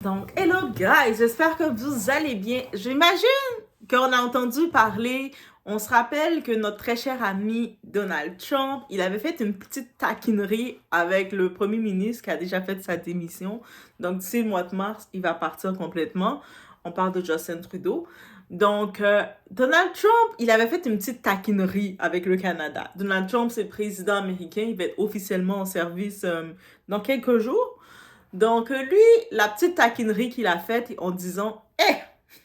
Donc, hello guys, j'espère que vous allez bien. J'imagine qu'on a entendu parler, on se rappelle que notre très cher ami Donald Trump, il avait fait une petite taquinerie avec le premier ministre qui a déjà fait sa démission. Donc, d'ici le mois de mars, il va partir complètement. On parle de Justin Trudeau. Donc, Donald Trump, il avait fait une petite taquinerie avec le Canada. Donald Trump, c'est le président américain, il va être officiellement en service dans quelques jours. Donc, lui, la petite taquinerie qu'il a faite en disant « Hey,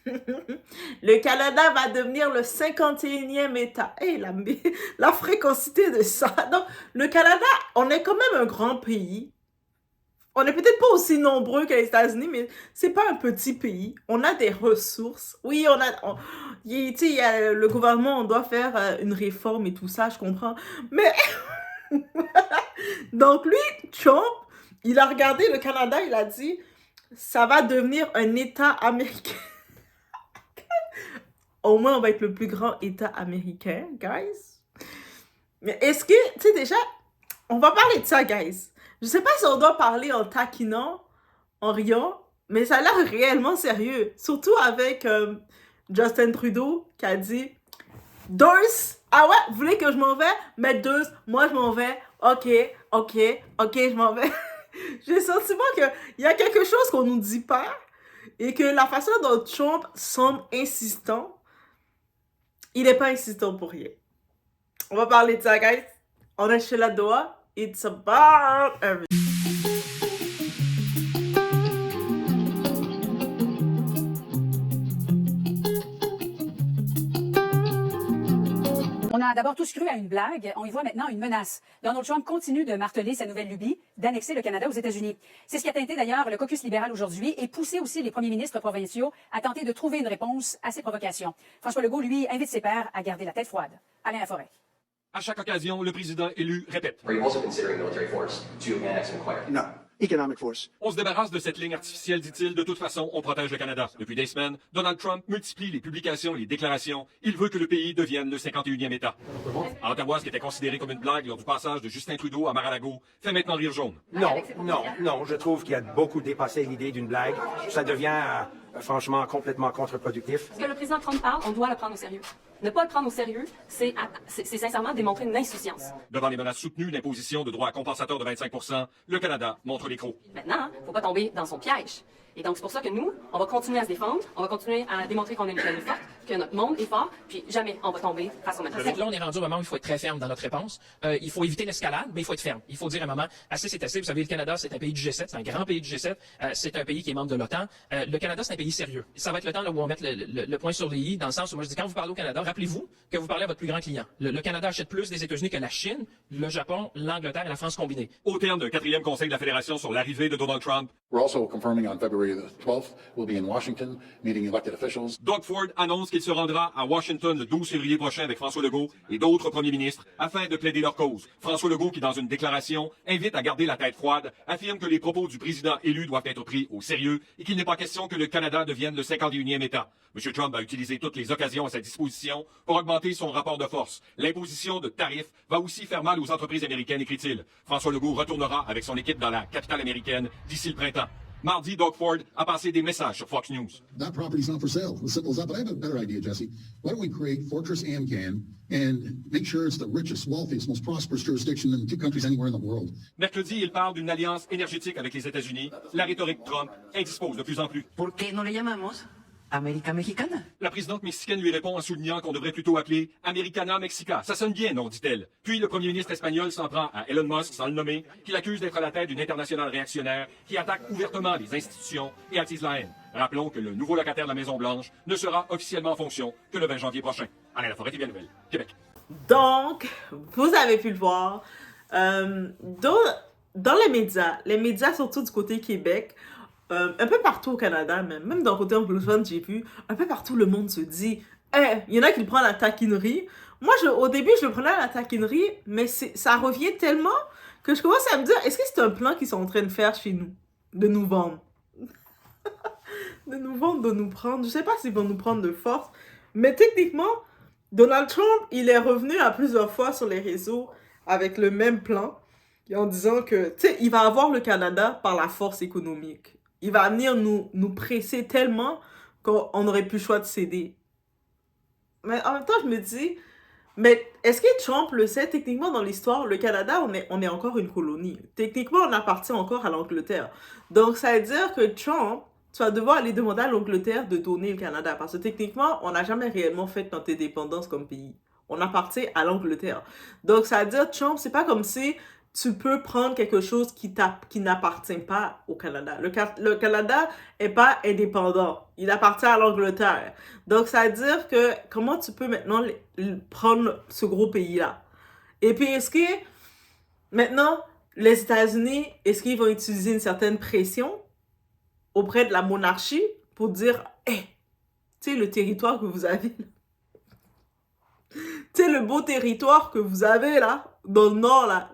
le Canada va devenir le 51e État. » Hey, la fréquencité de ça. Donc, le Canada, on est quand même un grand pays. On n'est peut-être pas aussi nombreux que les États-Unis, mais c'est pas un petit pays. On a des ressources. Oui, le gouvernement, on doit faire une réforme et tout ça, je comprends. Mais, donc lui, Trump, il a regardé le Canada, il a dit, ça va devenir un État américain. Au moins, on va être le plus grand État américain, guys. Mais est-ce que, tu sais, déjà, on va parler de ça, guys. Je sais pas si on doit parler en taquinant, en riant, mais ça a l'air réellement sérieux. Surtout avec Justin Trudeau qui a dit « Durs, ah ouais, vous voulez que je m'en vais? Mais Durs, moi je m'en vais. Ok, je m'en vais. » J'ai le sentiment qu'il y a quelque chose qu'on nous dit pas et que la façon dont Trump semble insistant, il n'est pas insistant pour rien. On va parler de ça, guys. On est chez la Doha. It's about everything. On a d'abord tous cru à une blague, on y voit maintenant une menace. Donald Trump continue de marteler sa nouvelle lubie d'annexer le Canada aux États-Unis. C'est ce qui a teinté d'ailleurs le caucus libéral aujourd'hui et poussé aussi les premiers ministres provinciaux à tenter de trouver une réponse à ces provocations. François Legault, lui, invite ses pairs à garder la tête froide. Alain Laforêt. À chaque occasion, le président élu répète. Are you also considering military force to annex and acquire? No. Economic force. On se débarrasse de cette ligne artificielle, dit-il. De toute façon, on protège le Canada. Depuis des semaines, Donald Trump multiplie les publications, les déclarations. Il veut que le pays devienne le 51e État. À Ottawa, ce qui était considéré comme une blague lors du passage de Justin Trudeau à Mar-a-Lago fait maintenant rire jaune. Non, je trouve qu'il y a beaucoup dépassé l'idée d'une blague. Ça devient, franchement, complètement contre-productif. Ce que le président Trump parle, on doit le prendre au sérieux. Ne pas le prendre au sérieux, c'est sincèrement démontrer une insouciance. Devant les menaces soutenues d'imposition de droits compensateurs de 25 %, le Canada montre les crocs. Maintenant, faut pas tomber dans son piège. Et donc, c'est pour ça que nous, on va continuer à se défendre, on va continuer à démontrer qu'on est une pays forte, que notre monde est fort, puis jamais on va tomber face aux menaces. Là, on est rendu au moment où il faut être très ferme dans notre réponse. Il faut éviter l'escalade, mais il faut être ferme. Il faut dire à un moment, assez c'est assez. Vous savez, le Canada, c'est un pays du G7, c'est un grand pays du G7. C'est un pays qui est membre de l'OTAN. Le Canada, c'est un pays sérieux. Ça va être le temps là, où on met le point sur les i, dans le sens où moi je dis, quand vous parlez au Canada, rappelez-vous que vous parlez à votre plus grand client. Le Canada achète plus des États-Unis que la Chine, le Japon, l'Angleterre et la France combinés. Au terme d'un 4e conseil de la Fédération sur l'arrivée de Donald Trump, We're also confirming on February the 12th, we'll be in Washington, meeting elected officials. Doug Ford annonce qu'il se rendra à Washington le 12 février prochain avec François Legault et d'autres premiers ministres afin de plaider leur cause. François Legault, qui dans une déclaration invite à garder la tête froide, affirme que les propos du président élu doivent être pris au sérieux et qu'il n'est pas question que le Canada devienne le 51e État. M. Trump a utilisé toutes les occasions à sa disposition pour augmenter son rapport de force. L'imposition de tarifs va aussi faire mal aux entreprises américaines, écrit-il. François Legault retournera avec son équipe dans la capitale américaine d'ici le printemps. Mardi, Doug Ford a passé des messages sur Fox News. That property's not for sale. As simple as that. But I have a better idea, Jesse. Why don't we create Fortress Amcan and make sure it's the richest, wealthiest, most prosperous jurisdiction in 2 countries anywhere in the world? Mercredi, il parle d'une alliance énergétique avec les États-Unis. La rhétorique Trump indispose de plus en plus. ¿Por qué no le llamamos América Mexicana? La présidente mexicaine lui répond en soulignant qu'on devrait plutôt appeler Americana Mexica. Ça sonne bien, non, dit-elle. Puis le premier ministre espagnol s'en prend à Elon Musk, sans le nommer, qui l'accuse d'être à la tête d'une internationale réactionnaire qui attaque ouvertement les institutions et attise la haine. Rappelons que le nouveau locataire de la Maison-Blanche ne sera officiellement en fonction que le 20 janvier prochain. Alain Laforêt, TVA Nouvelle, Québec. Donc, vous avez pu le voir, dans les médias surtout du côté Québec, un peu partout au Canada, même dans le côté anglophone, j'ai vu, un peu partout le monde se dit « Hey, il y en a qui le prennent à la taquinerie. » Moi, au début, je le prenais à la taquinerie, mais ça revient tellement que je commence à me dire « Est-ce que c'est un plan qu'ils sont en train de faire chez nous? De nous vendre. » De nous vendre, de nous prendre. Je sais pas s'ils vont nous prendre de force, mais techniquement, Donald Trump, il est revenu à plusieurs fois sur les réseaux avec le même plan, en disant que, tu sais, il va avoir le Canada par la force économique. il va venir nous presser tellement qu'on n'aurait plus le choix de céder. Mais en même temps, je me dis, mais est-ce que Trump le sait? Techniquement, dans l'histoire, le Canada, on est encore une colonie. Techniquement, on appartient encore à l'Angleterre. Donc, ça veut dire que Trump, tu vas devoir aller demander à l'Angleterre de donner le Canada. Parce que techniquement, on n'a jamais réellement fait notre indépendance comme pays. On appartient à l'Angleterre. Donc, ça veut dire, Trump, c'est pas comme si tu peux prendre quelque chose qui n'appartient pas au Canada. Le Canada est pas indépendant. Il appartient à l'Angleterre. Donc, ça veut dire que comment tu peux maintenant prendre ce gros pays-là? Et puis, est-ce que maintenant, les États-Unis, est-ce qu'ils vont utiliser une certaine pression auprès de la monarchie pour dire, hey, tu sais, le territoire que vous avez là, tu sais, le beau territoire que vous avez là, dans le nord là,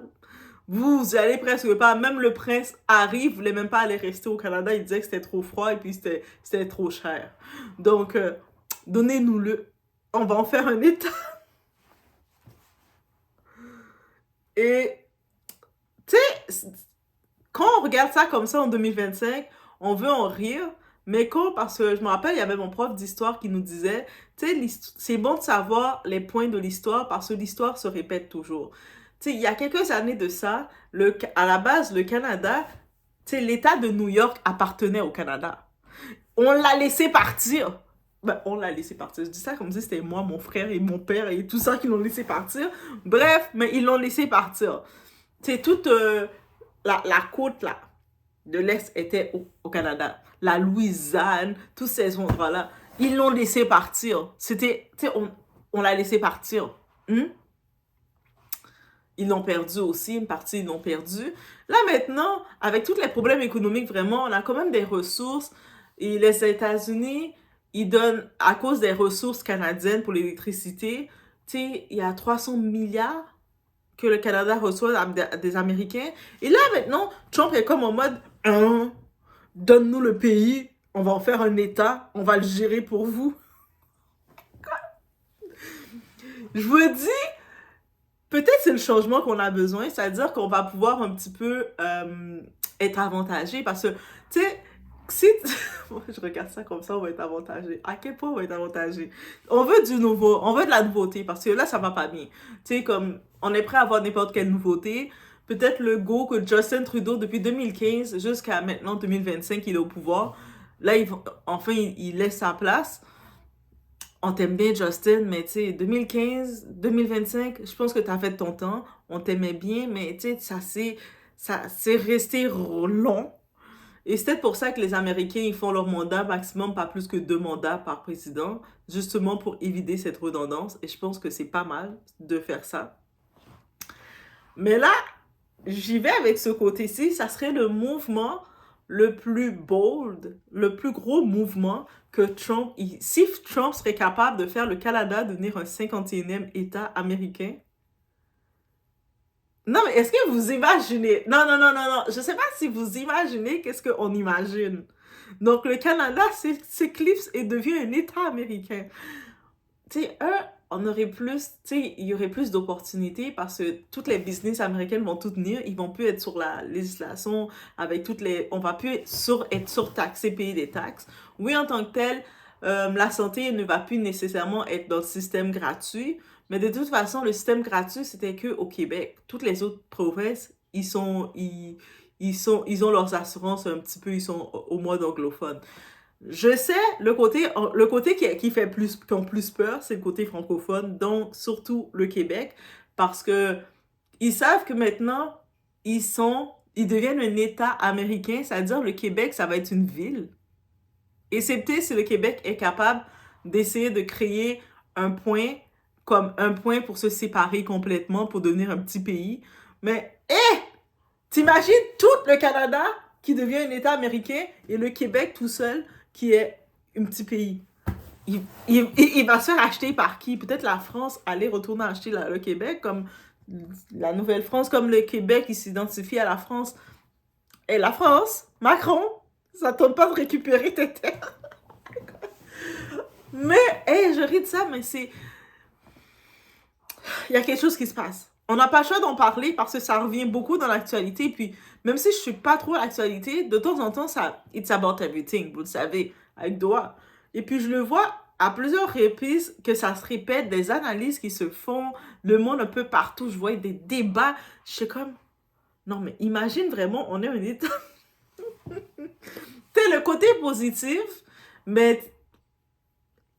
vous allez presque pas, même le prince Harry voulait même pas aller rester au Canada, il disait que c'était trop froid et puis c'était trop cher. Donc, donnez-nous-le, on va en faire un État. Et, tu sais, quand on regarde ça comme ça en 2025, on veut en rire, mais parce que je me rappelle, il y avait mon prof d'histoire qui nous disait, tu sais, c'est bon de savoir les points de l'histoire parce que l'histoire se répète toujours. Tu sais, il y a quelques années de ça, à la base, le Canada, tu sais, l'État de New York appartenait au Canada. On l'a laissé partir. Ben, on l'a laissé partir. Je dis ça comme si c'était moi, mon frère et mon père et tout ça qui l'ont laissé partir. Bref, mais ils l'ont laissé partir. Tu sais, toute la côte, là, de l'Est était au Canada. La Louisiane, tous ces endroits-là, ils l'ont laissé partir. C'était, tu sais, on l'a laissé partir. Ils l'ont perdu aussi, une partie ils l'ont perdu. Là maintenant, avec tous les problèmes économiques, vraiment, on a quand même des ressources. Et les États-Unis, ils donnent, à cause des ressources canadiennes pour l'électricité, tu sais, il y a 300 milliards que le Canada reçoit des Américains. Et là maintenant, Trump est comme en mode, donne-nous le pays, on va en faire un État, on va le gérer pour vous. Je vous dis, peut-être c'est le changement qu'on a besoin, c'est-à-dire qu'on va pouvoir un petit peu être avantagé parce que, tu sais, si je regarde ça comme ça, on va être avantagé. À quel point on va être avantagé? On veut du nouveau, on veut de la nouveauté parce que là, ça va pas bien. Tu sais, comme on est prêt à avoir n'importe quelle nouveauté. Peut-être le go que Justin Trudeau, depuis 2015 jusqu'à maintenant 2025, il est au pouvoir. Là, enfin, il laisse sa place. On t'aime bien, Justin, mais tu sais, 2015, 2025, je pense que tu as fait ton temps. On t'aimait bien, mais tu sais, ça c'est resté long. Et c'est peut-être pour ça que les Américains, ils font leur mandat maximum, pas plus que 2 mandats par président, justement pour éviter cette redondance. Et je pense que c'est pas mal de faire ça. Mais là, j'y vais avec ce côté-ci, ça serait le mouvement le plus bold, le plus gros mouvement que Trump... Si Trump serait capable de faire le Canada devenir un 51e État américain... Non, mais est-ce que vous imaginez... Non, je sais pas si vous imaginez qu'est-ce qu'on imagine. Donc, le Canada s'éclipse et devient un État américain. Tu sais, on aurait plus, tu sais, il y aurait plus d'opportunités parce que toutes les business américaines vont tout tenir, ils vont plus être sur la législation avec toutes les, on va plus être surtaxé, payer des taxes. Oui, en tant que tel, la santé ne va plus nécessairement être dans le système gratuit, mais de toute façon, le système gratuit, c'était que au Québec. Toutes les autres provinces, ils ont leurs assurances un petit peu, ils sont au mode anglophone. Je sais, le côté qui fait plus peur, c'est le côté francophone, donc surtout le Québec, parce que ils savent que maintenant, ils deviennent un État américain, c'est-à-dire le Québec, ça va être une ville. Et c'est peut-être si le Québec est capable d'essayer de créer un point pour se séparer complètement, pour devenir un petit pays. Mais, t'imagines tout le Canada qui devient un État américain et le Québec tout seul qui est un petit pays. Il va se faire acheter par qui? Peut-être la France aller retourner acheter le Québec, comme la Nouvelle-France, comme le Québec, il s'identifie à la France. Et la France, Macron, ça tente pas de récupérer tes terres. Mais, je ris de ça, mais c'est... Il y a quelque chose qui se passe. on n'a pas le choix d'en parler parce que ça revient beaucoup dans l'actualité. Puis, même si je suis pas trop à l'actualité, de temps en temps, ça, it's about everything, vous le savez, avec Doha. Et puis, je le vois à plusieurs reprises que ça se répète, des analyses qui se font, le monde un peu partout, je vois des débats. Je suis comme, non, mais imagine vraiment, on est un État. C'est le côté positif, mais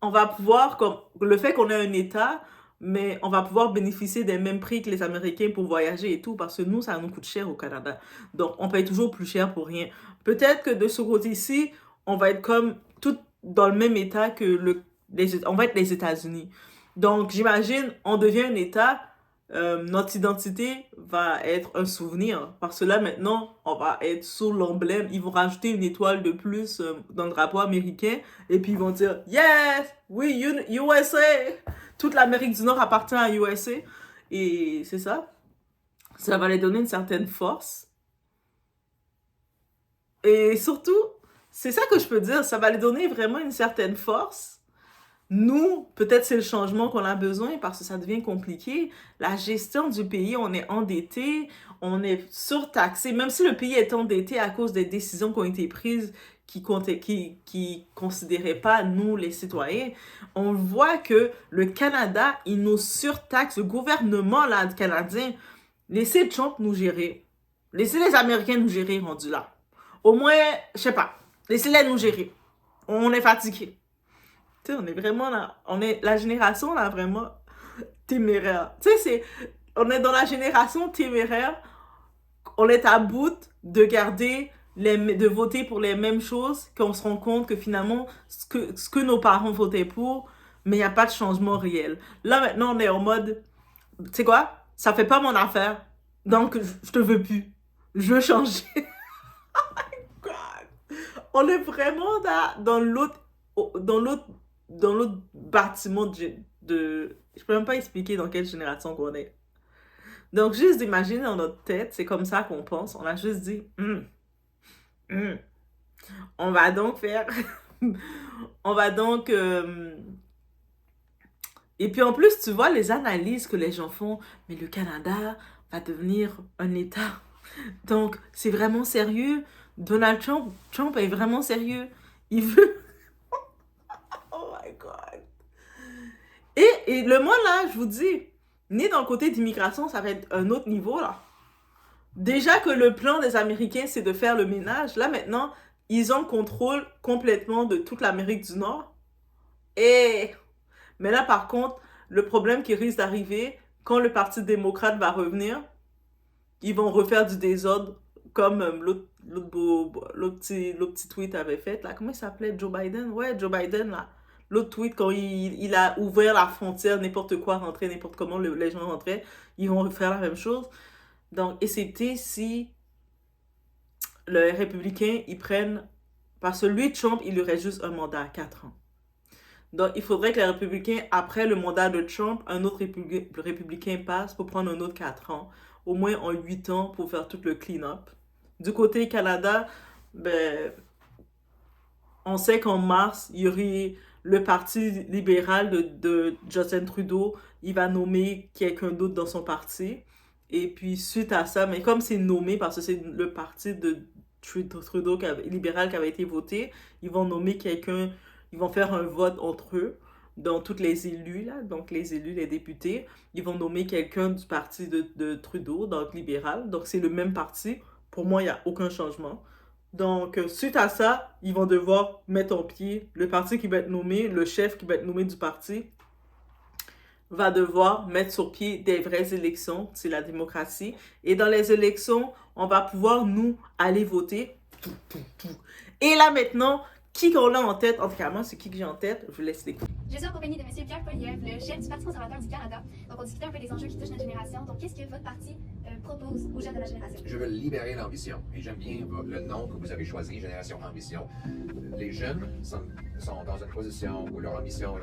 on va pouvoir, comme le fait qu'on ait un État, mais on va pouvoir bénéficier des mêmes prix que les Américains pour voyager et tout, parce que nous, ça nous coûte cher au Canada. Donc, on paye toujours plus cher pour rien. Peut-être que de ce côté-ci, on va être comme tout dans le même État que on va être les États-Unis. Donc, j'imagine, on devient un État, notre identité va être un souvenir. Parce que là, maintenant, on va être sous l'emblème. Ils vont rajouter une étoile de plus dans le drapeau américain. Et puis, ils vont dire, yes, oui, USA. Toute l'Amérique du Nord appartient à USA. Et c'est ça. Ça va les donner une certaine force. Et surtout, c'est ça que je peux dire. Ça va les donner vraiment une certaine force. Nous, peut-être c'est le changement qu'on a besoin parce que ça devient compliqué. La gestion du pays, on est endetté, on est surtaxé. Même si le pays est endetté à cause des décisions qui ont été prises qui considéraient pas nous, les citoyens, on voit que le Canada, il nous surtaxe. Le gouvernement là, canadien, laissez Trump nous gérer. Laissez les Américains nous gérer rendus là. Au moins, je sais pas, laissez-les nous gérer. On est fatigué. Tu sais, on est vraiment là, on est la génération là vraiment téméraire. Tu sais, on est dans la génération téméraire, on est à bout de garder, de voter pour les mêmes choses, qu'on se rend compte que finalement, ce que nos parents votaient pour, mais il n'y a pas de changement réel. Là maintenant, on est en mode, tu sais quoi, ça fait pas mon affaire, donc je te veux plus, je veux changer. Oh my God! On est vraiment dans l'autre bâtiment je peux même pas expliquer dans quelle génération qu'on est. Donc, juste d'imaginer dans notre tête, c'est comme ça qu'on pense. On a juste dit, on va donc faire... on va donc... Et puis en plus, tu vois les analyses que les gens font, mais le Canada va devenir un État. Donc, c'est vraiment sérieux. Donald Trump est vraiment sérieux. Il veut... Oh my God. Et le monde là, je vous dis, ni dans le côté d'immigration, ça va être un autre niveau là. Déjà que le plan des Américains, c'est de faire le ménage. Là maintenant, ils ont le contrôle complètement de toute l'Amérique du Nord. Mais là par contre, le problème qui risque d'arriver, quand le Parti démocrate va revenir, ils vont refaire du désordre comme l'autre petit tweet avait fait, là. Comment il s'appelait? Joe Biden? Ouais, Joe Biden, là. L'autre tweet, quand il a ouvert la frontière, n'importe quoi rentrait, n'importe comment les gens rentraient, ils vont refaire la même chose. Donc, et c'était si les républicains, ils prennent... Parce que lui, Trump, il aurait juste un mandat à 4 ans. Donc, il faudrait que les républicains, après le mandat de Trump, un autre républicain passe pour prendre un autre 4 ans. Au moins en 8 ans pour faire tout le clean-up. Du côté Canada, ben, on sait qu'en mars, il y aurait le Parti libéral de Justin Trudeau. Il va nommer quelqu'un d'autre dans son parti. Et puis, suite à ça, mais comme c'est nommé, parce que c'est le parti de Trudeau libéral qui avait été voté, ils vont nommer quelqu'un, ils vont faire un vote entre eux. Dans tous les élus, là, donc les élus, les députés, ils vont nommer quelqu'un du parti de Trudeau, donc libéral. Donc, c'est le même parti. Pour moi, il n'y a aucun changement. Donc, suite à ça, ils vont devoir mettre en pied le parti qui va être nommé, le chef qui va être nommé du parti, va devoir mettre sur pied des vraies élections. C'est la démocratie. Et dans les élections, on va pouvoir, nous, aller voter. Et là, maintenant... Qui qu'on a en tête? En tout cas, moi, c'est qui que j'ai en tête? Je vous laisse l'écouter. Je suis en compagnie de M. Pierre Poilievre, le chef du Parti conservateur du Canada. Donc, on discutait un peu des enjeux qui touchent notre génération. Donc, qu'est-ce que votre parti propose aux jeunes de la génération? Je veux libérer l'ambition. Et j'aime bien le nom que vous avez choisi, Génération Ambition. Les jeunes sont dans une position où leur ambition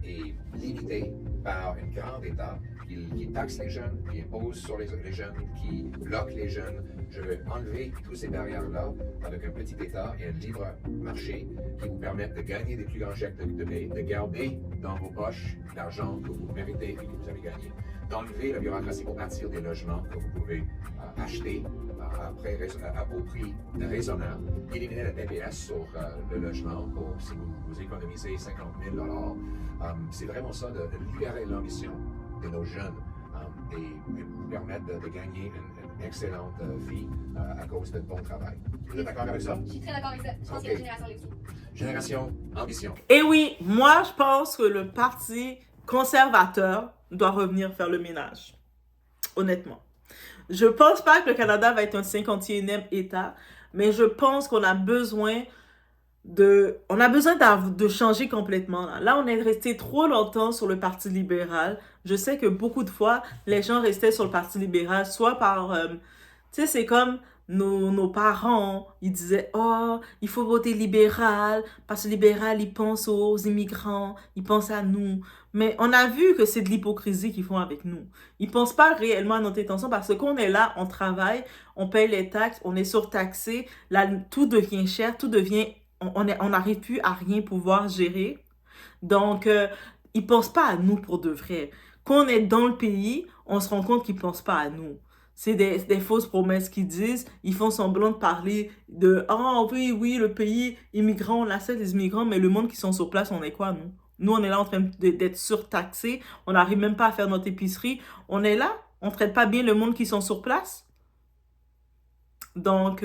est limitée par un grand État qui taxe les jeunes, qui impose sur les jeunes, qui bloque les jeunes Je veux enlever toutes ces barrières-là avec un petit État et un libre marché qui vous permettent de gagner des plus grands chèques de paie, de garder dans vos poches l'argent que vous méritez et que vous avez gagné, d'enlever la bureaucratie pour bâtir des logements que vous pouvez acheter au prix raisonnable, éliminer la TPS sur le logement pour si vous économisez 50 000 c'est vraiment ça, de libérer l'ambition de nos jeunes et vous permettre de gagner une excellente vie à cause de bon travail. Vous êtes d'accord avec ça? Je suis très d'accord avec ça. Je pense que la génération là-dessus. Génération, ambition. Et oui, moi, je pense que le parti conservateur doit revenir faire le ménage. Honnêtement. Je pense pas que le Canada va être un 51e État, mais je pense qu'on a besoin de changer complètement. Là, on est resté trop longtemps sur le Parti libéral. Je sais que beaucoup de fois, les gens restaient sur le Parti libéral, soit par... tu sais, c'est comme nos parents, ils disaient « Oh, il faut voter libéral, parce que libéral, il pense aux immigrants, il pense à nous. » Mais on a vu que c'est de l'hypocrisie qu'ils font avec nous. Ils ne pensent pas réellement à notre intention parce que quand on est là, on travaille, on paye les taxes, on est surtaxé, là, tout devient cher, tout devient... On n'arrive plus à rien pouvoir gérer. Donc, ils ne pensent pas à nous pour de vrai. Quand on est dans le pays, on se rend compte qu'ils ne pensent pas à nous. C'est des fausses promesses qu'ils disent. Ils font semblant de parler de « Ah oui, le pays immigrant, on accepte les immigrants, mais le monde qui sont sur place, on est quoi, nous? Nous, on est là en train d'être surtaxés. On n'arrive même pas à faire notre épicerie. On est là, on ne traite pas bien le monde qui sont sur place. » Donc,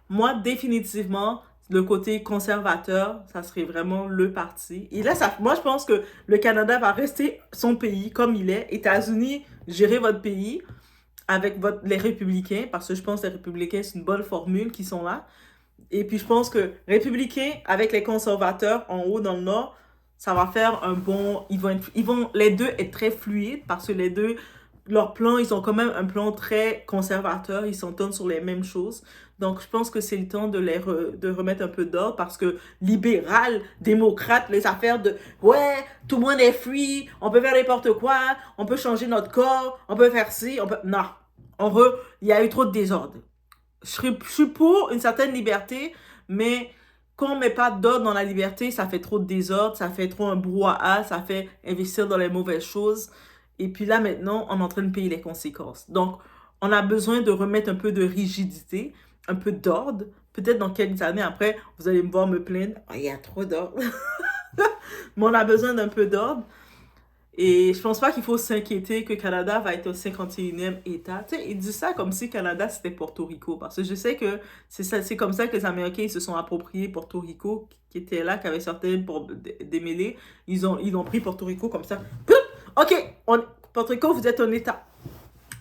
moi, définitivement... le côté conservateur, ça serait vraiment le parti. Et là, moi, je pense que le Canada va rester son pays comme il est. États-Unis, gérez votre pays avec les républicains, parce que je pense que les républicains, c'est une bonne formule qui sont là. Et puis, je pense que républicains avec les conservateurs en haut dans le nord, ça va faire un bon... Ils vont les deux être très fluides, parce que les deux, leur plan, ils ont quand même un plan très conservateur. Ils s'entendent sur les mêmes choses. Donc, je pense que c'est le temps de remettre un peu d'ordre parce que libéral, démocrate, les affaires de « Ouais, tout le monde est free, on peut faire n'importe quoi, on peut changer notre corps, on peut faire ci, on peut... » Non, il y a eu trop de désordre. Je suis pour une certaine liberté, mais quand on ne met pas d'ordre dans la liberté, ça fait trop de désordre, ça fait trop un brouhaha, ça fait investir dans les mauvaises choses. Et puis là, maintenant, on est en train de payer les conséquences. Donc, on a besoin de remettre un peu de rigidité, un peu d'ordre. Peut-être dans quelques années après, vous allez me voir me plaindre. Oh, il y a trop d'ordre. Mais on a besoin d'un peu d'ordre. Et je pense pas qu'il faut s'inquiéter que le Canada va être au 51e État. Tu sais, ils disent ça comme si le Canada, c'était Porto Rico. Parce que je sais que c'est comme ça que les Américains ils se sont appropriés Porto Rico, qui était là, qui avait certains pour démêler. Ils ont pris Porto Rico comme ça. OK, Porto Rico, vous êtes un État.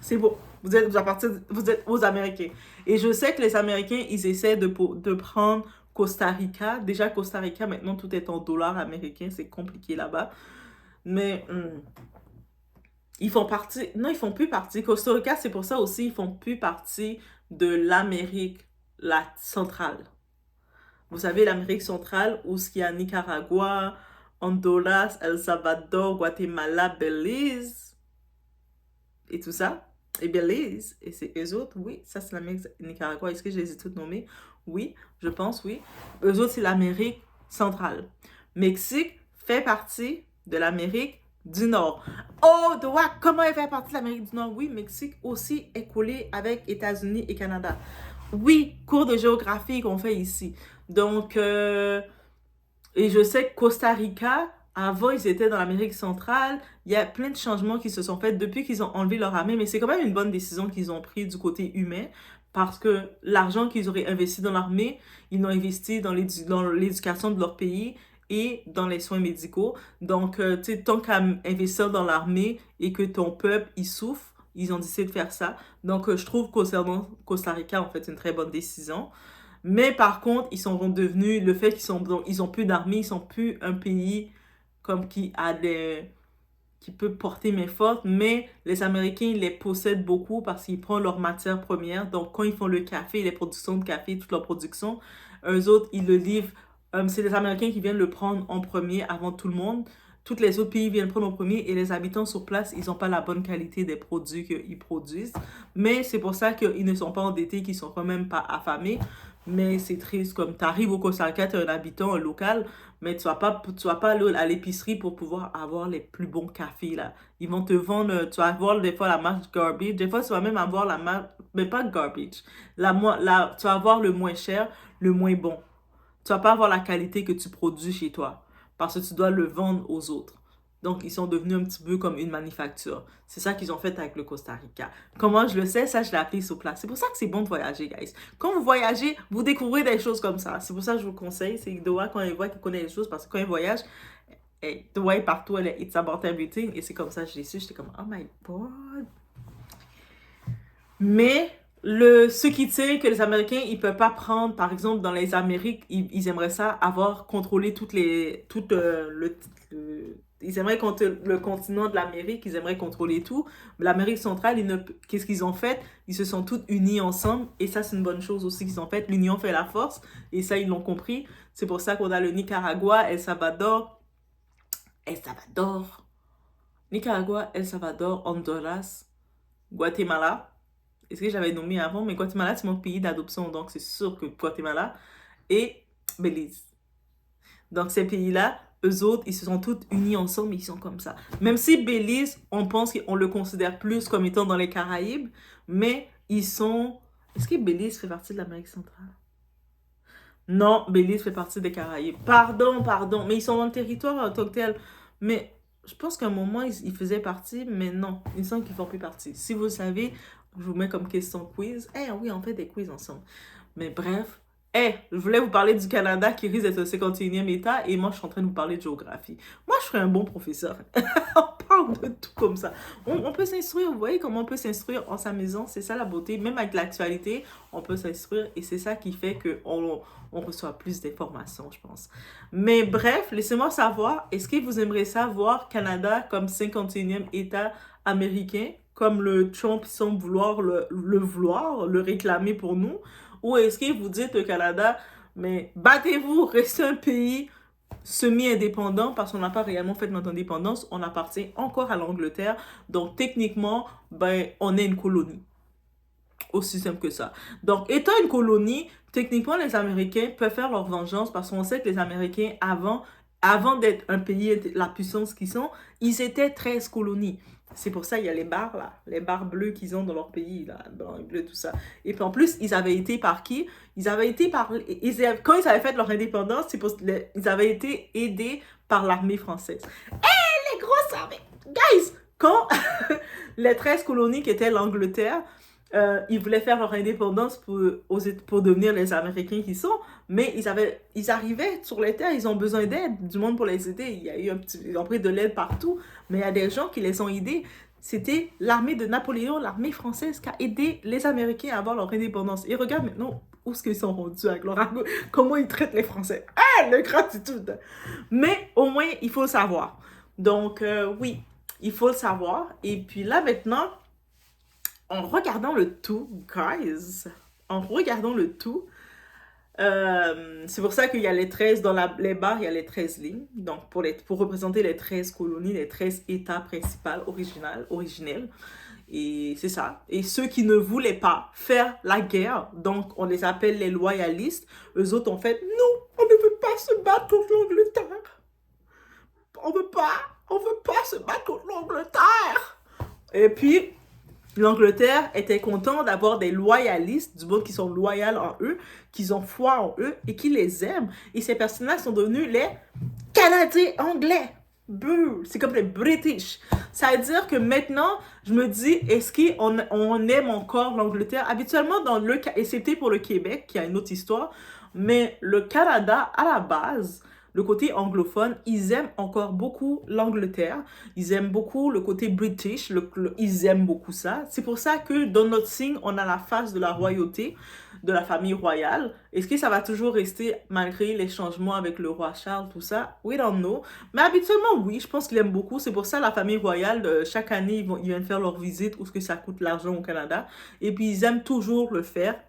C'est beau. Vous êtes aux Américains. Et je sais que les Américains, ils essaient de prendre Costa Rica. Déjà, Costa Rica, maintenant, tout est en dollars américains. C'est compliqué là-bas. Mais ils font partie... Non, ils font plus partie. Costa Rica, c'est pour ça aussi, ils font plus partie de l'Amérique centrale. Vous savez, l'Amérique centrale, où il y a Nicaragua, Honduras, El Salvador, Guatemala, Belize, et tout ça. Et Belize, et c'est eux autres, oui, ça c'est l'Amérique Nicaragua. Est-ce que je les ai toutes nommées? Oui, je pense, oui. Eux autres, c'est l'Amérique centrale. Mexique fait partie de l'Amérique du Nord. Oh, comment elle fait partie de l'Amérique du Nord? Oui, Mexique aussi est collé avec États-Unis et Canada. Oui, cours de géographie qu'on fait ici. Donc, et je sais que Costa Rica, avant, ils étaient dans l'Amérique centrale. Il y a plein de changements qui se sont faits depuis qu'ils ont enlevé leur armée. Mais c'est quand même une bonne décision qu'ils ont prise du côté humain. Parce que l'argent qu'ils auraient investi dans l'armée, ils l'ont investi dans l'éducation de leur pays et dans les soins médicaux. Donc, tu sais, tant qu'à investir dans l'armée et que ton peuple, il souffre, ils ont décidé de faire ça. Donc, je trouve concernant Costa Rica, en fait, une très bonne décision. Mais par contre, ils sont devenus, le fait qu'ils ont plus d'armée, ils sont plus un pays comme qui peut porter main forte, mais les Américains, ils les possèdent beaucoup parce qu'ils prennent leurs matières premières. Donc, quand ils font le café, les productions de café, toute leur production, eux autres, ils le livrent. C'est les Américains qui viennent le prendre en premier avant tout le monde. tous les autres pays viennent prendre en premier et les habitants sur place, ils n'ont pas la bonne qualité des produits qu'ils produisent. Mais c'est pour ça qu'ils ne sont pas endettés, qu'ils sont quand même pas affamés. Mais c'est triste, comme tu arrives au Costa Rica, tu es un habitant, un local, mais tu vas pas aller à l'épicerie pour pouvoir avoir les plus bons cafés, là. Ils vont te vendre, tu vas avoir des fois la marque garbage, des fois tu vas même avoir la marque, mais pas garbage, tu vas avoir le moins cher, le moins bon. Tu vas pas avoir la qualité que tu produis chez toi, parce que tu dois le vendre aux autres. Donc, ils sont devenus un petit peu comme une manufacture. C'est ça qu'ils ont fait avec le Costa Rica. Comment je le sais? Ça, je l'ai appris sur place. C'est pour ça que c'est bon de voyager, guys. Quand vous voyagez, vous découvrez des choses comme ça. C'est pour ça que je vous conseille. C'est Doha, quand il voit qu'il connaît les choses, parce que quand il voyage, Doha est partout, elle est It's About Everything. Et c'est comme ça que je l'ai su. J'étais comme, oh my God. Mais ce qui tient que les Américains, ils peuvent pas prendre, par exemple, dans les Amériques, ils aimeraient ça, avoir contrôlé ils aimeraient le continent de l'Amérique, ils aimeraient contrôler tout. Mais l'Amérique centrale, qu'est-ce qu'ils ont fait? Ils se sont tous unis ensemble. Et ça, c'est une bonne chose aussi qu'ils ont fait. L'union fait la force. Et ça, ils l'ont compris. C'est pour ça qu'on a le Nicaragua, El Salvador, Honduras, Guatemala. Est-ce que j'avais nommé avant? Mais Guatemala, c'est mon pays d'adoption. Donc, c'est sûr que Guatemala et Belize. Donc, ces pays-là, eux autres, ils se sont tous unis ensemble, ils sont comme ça. Même si Belize, on pense qu'on le considère plus comme étant dans les Caraïbes, mais ils sont... Est-ce que Belize fait partie de l'Amérique centrale? Non, Belize fait partie des Caraïbes. Pardon, mais ils sont dans le territoire en tant que tel. Mais je pense qu'à un moment, ils faisaient partie, mais non, ils semble qu'ils ne font plus partie. Si vous le savez, je vous mets comme question quiz. Oui, on fait des quiz ensemble. Mais bref, je voulais vous parler du Canada qui risque d'être le 51e État et moi, je suis en train de vous parler de géographie. Moi, je serais un bon professeur. On parle de tout comme ça. On peut s'instruire, vous voyez comment on peut s'instruire en sa maison. C'est ça la beauté. Même avec l'actualité, on peut s'instruire et c'est ça qui fait qu'on reçoit plus d'informations, je pense. Mais bref, laissez-moi savoir, est-ce que vous aimeriez savoir Canada comme 51e État américain, comme le Trump semble vouloir le réclamer pour nous? Ou est-ce que vous dites au Canada, mais battez-vous, restez un pays semi-indépendant parce qu'on n'a pas réellement fait notre indépendance, on appartient encore à l'Angleterre, donc techniquement, on est une colonie. Aussi simple que ça. Donc, étant une colonie, techniquement, les Américains peuvent faire leur vengeance parce qu'on sait que les Américains, avant d'être un pays, la puissance qu'ils sont, ils étaient 13 colonies. C'est pour ça qu'il y a les barres, là. Les barres bleues qu'ils ont dans leur pays, là. Blanc et bleu, tout ça. Et puis en plus, ils avaient été par qui? Ils avaient été par... Quand ils avaient fait leur indépendance, ils avaient été aidés par l'armée française. Les grosses armées! Guys! Quand les 13 colonies qui étaient l'Angleterre, ils voulaient faire leur indépendance pour devenir les Américains qui sont, mais ils arrivaient sur les terres, ils ont besoin d'aide, du monde pour les aider. Il y a eu ils ont pris de l'aide partout, mais il y a des gens qui les ont aidés. C'était l'armée de Napoléon, l'armée française qui a aidé les Américains à avoir leur indépendance. Et regarde maintenant où est-ce qu'ils sont rendus avec leur argot, comment ils traitent les Français. Le gratitude! Mais au moins, il faut le savoir. Donc, oui, il faut le savoir. Et puis là, maintenant, en regardant le tout, guys, c'est pour ça qu'il y a les 13 dans les barres, il y a les 13 lignes. Donc, pour représenter les 13 colonies, les 13 États principaux originels. Et c'est ça. Et ceux qui ne voulaient pas faire la guerre, donc on les appelle les loyalistes, eux autres ont fait « Non, on ne veut pas se battre contre l'Angleterre. On veut pas se battre contre l'Angleterre. » Et puis... l'Angleterre était content d'avoir des loyalistes, du monde qui sont loyaux en eux, qui ont foi en eux et qui les aiment. Et ces personnes-là sont devenus les Canadiens anglais. C'est comme les British. Ça veut dire que maintenant, je me dis, est-ce qu'on aime encore l'Angleterre? Habituellement, excepté pour le Québec, qui a une autre histoire, mais le Canada, à la base... le côté anglophone, ils aiment encore beaucoup l'Angleterre. Ils aiment beaucoup le côté british. Ils aiment beaucoup ça. C'est pour ça que dans notre signe, on a la face de la royauté, de la famille royale. Est-ce que ça va toujours rester malgré les changements avec le roi Charles, tout ça? We don't know. Mais habituellement, oui, je pense qu'ils aiment beaucoup. C'est pour ça la famille royale, chaque année, ils viennent faire leur visite où est-ce que ça coûte l'argent au Canada. Et puis, ils aiment toujours le faire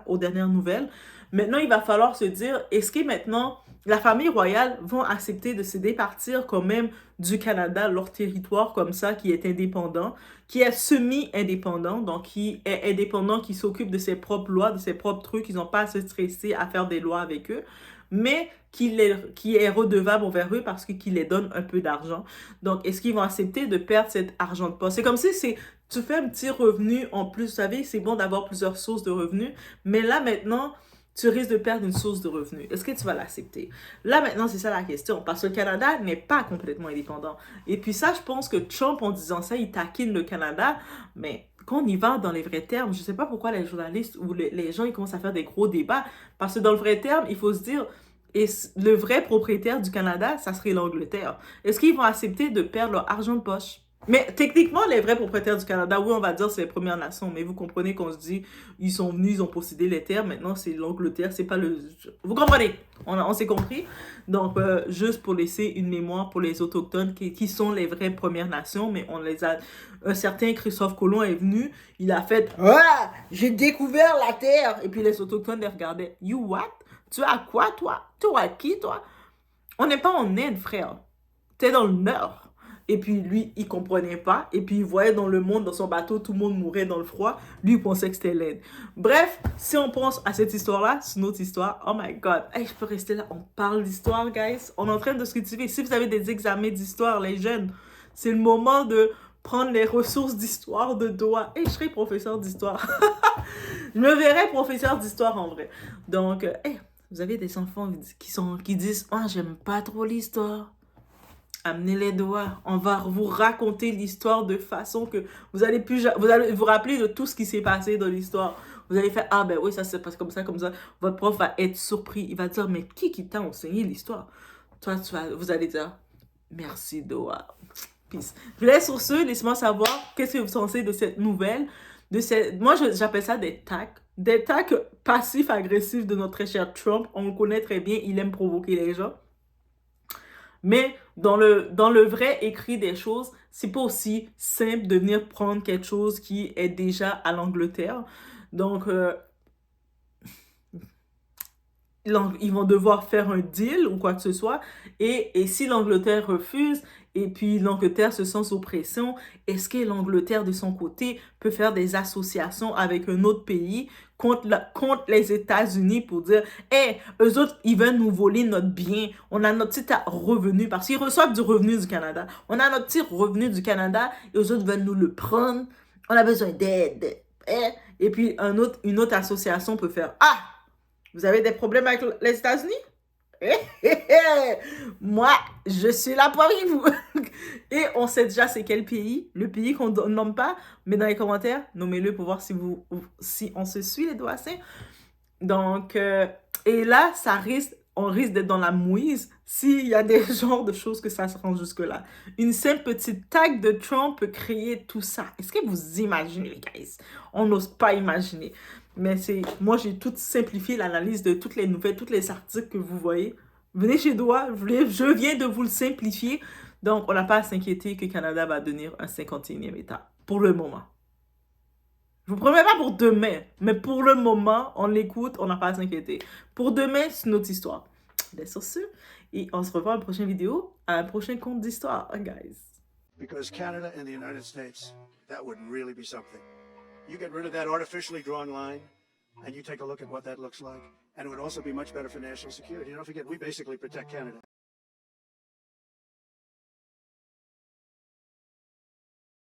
aux dernières nouvelles. Maintenant, il va falloir se dire, est-ce que maintenant... la famille royale vont accepter de se départir quand même du Canada, leur territoire comme ça, qui est indépendant, qui est semi-indépendant, donc qui est indépendant, qui s'occupe de ses propres lois, de ses propres trucs, ils n'ont pas à se stresser à faire des lois avec eux, mais qui est redevable envers eux parce qu'il les donne un peu d'argent. Donc, est-ce qu'ils vont accepter de perdre cet argent de poche? C'est comme si tu fais un petit revenu en plus, vous savez, c'est bon d'avoir plusieurs sources de revenus, mais là maintenant, tu risques de perdre une source de revenus. Est-ce que tu vas l'accepter? Là, maintenant, c'est ça la question. Parce que le Canada n'est pas complètement indépendant. Et puis ça, je pense que Trump, en disant ça, il taquine le Canada. Mais quand on y va dans les vrais termes, je ne sais pas pourquoi les journalistes ou les gens, ils commencent à faire des gros débats. Parce que dans le vrai terme, il faut se dire, et le vrai propriétaire du Canada, ça serait l'Angleterre. Est-ce qu'ils vont accepter de perdre leur argent de poche? Mais techniquement, les vrais propriétaires du Canada, oui, on va dire c'est les Premières Nations, mais vous comprenez qu'on se dit, ils sont venus, ils ont possédé les terres, maintenant c'est l'Angleterre, c'est pas le... Vous comprenez? On s'est compris? Donc, juste pour laisser une mémoire pour les Autochtones qui sont les vraies Premières Nations, mais on les a... Un certain Christophe Colomb est venu, il a fait « Ah, j'ai découvert la terre! » Et puis les Autochtones les regardaient « You what? Tu as quoi, toi? Tu as qui, toi? » On n'est pas en Inde, frère. T'es dans le Nord. Et puis lui, il comprenait pas. Et puis il voyait dans le monde, dans son bateau, tout le monde mourait dans le froid. Lui, il pensait que c'était l'Inde. Bref, si on pense à cette histoire-là, c'est une autre histoire. Oh my God. Hey, je peux rester là. On parle d'histoire, guys. On est en train de se cultiver. Si vous avez des examens d'histoire, les jeunes, c'est le moment de prendre les ressources d'histoire de doigts. Et je serai professeur d'histoire. Je me verrai professeur d'histoire en vrai. Donc, hey, vous avez des enfants qui disent « Ah, j'aime pas trop l'histoire. » Amenez les doigts. On va vous raconter l'histoire de façon que vous allez vous rappeler de tout ce qui s'est passé dans l'histoire. Vous allez faire, ah ben oui, ça se passe comme ça, comme ça. Votre prof va être surpris. Il va dire, mais qui t'a enseigné l'histoire? Toi, vous allez dire, merci Doa. Peace. Je vous laisse sur ce. Laissez-moi savoir qu'est-ce que vous pensez de cette nouvelle. Moi, j'appelle ça des tacs. Des tacs passifs-agressifs de notre très cher Trump. On le connaît très bien. Il aime provoquer les gens. Mais dans le vrai écrit des choses, c'est pas aussi simple de venir prendre quelque chose qui est déjà à l'Angleterre. Donc, ils vont devoir faire un deal ou quoi que ce soit. Et si l'Angleterre refuse, et puis l'Angleterre se sent sous pression, est-ce que l'Angleterre, de son côté, peut faire des associations avec un autre pays contre les États-Unis pour dire « Hey, eux autres, ils veulent nous voler notre bien. On a notre petit revenu. » Parce qu'ils reçoivent du revenu du Canada. On a notre petit revenu du Canada et eux autres veulent nous le prendre. On a besoin d'aide. Et puis, une autre association peut faire « Ah! Vous avez des problèmes avec les États-Unis? Moi, je suis là pour vous. » Et on sait déjà c'est quel pays, le pays qu'on ne nomme pas, mais dans les commentaires, nommez-le pour voir si on se suit les doigts. Donc, et là, on risque d'être dans la mouise s'il y a des genres de choses que ça se rend jusque-là. Une simple petite tag de Trump peut créer tout ça. Est-ce que vous imaginez, les guys? On n'ose pas imaginer. Mais moi, j'ai tout simplifié l'analyse de toutes les nouvelles, tous les articles que vous voyez. Venez chez Doa, je viens de vous le simplifier. Donc, on n'a pas à s'inquiéter que le Canada va devenir un 51e État. Pour le moment. Je vous promets pas pour demain, mais pour le moment, on l'écoute, on n'a pas à s'inquiéter. Pour demain, c'est une autre histoire. Bien sur ce, et on se revoit à une prochaine vidéo, à un prochain conte d'histoire, guys. Because Canada and the United States, that would really be something. You get rid of that artificially drawn line, and you take a look at what that looks like, and it would also be much better for national security. Don't forget, we basically protect Canada.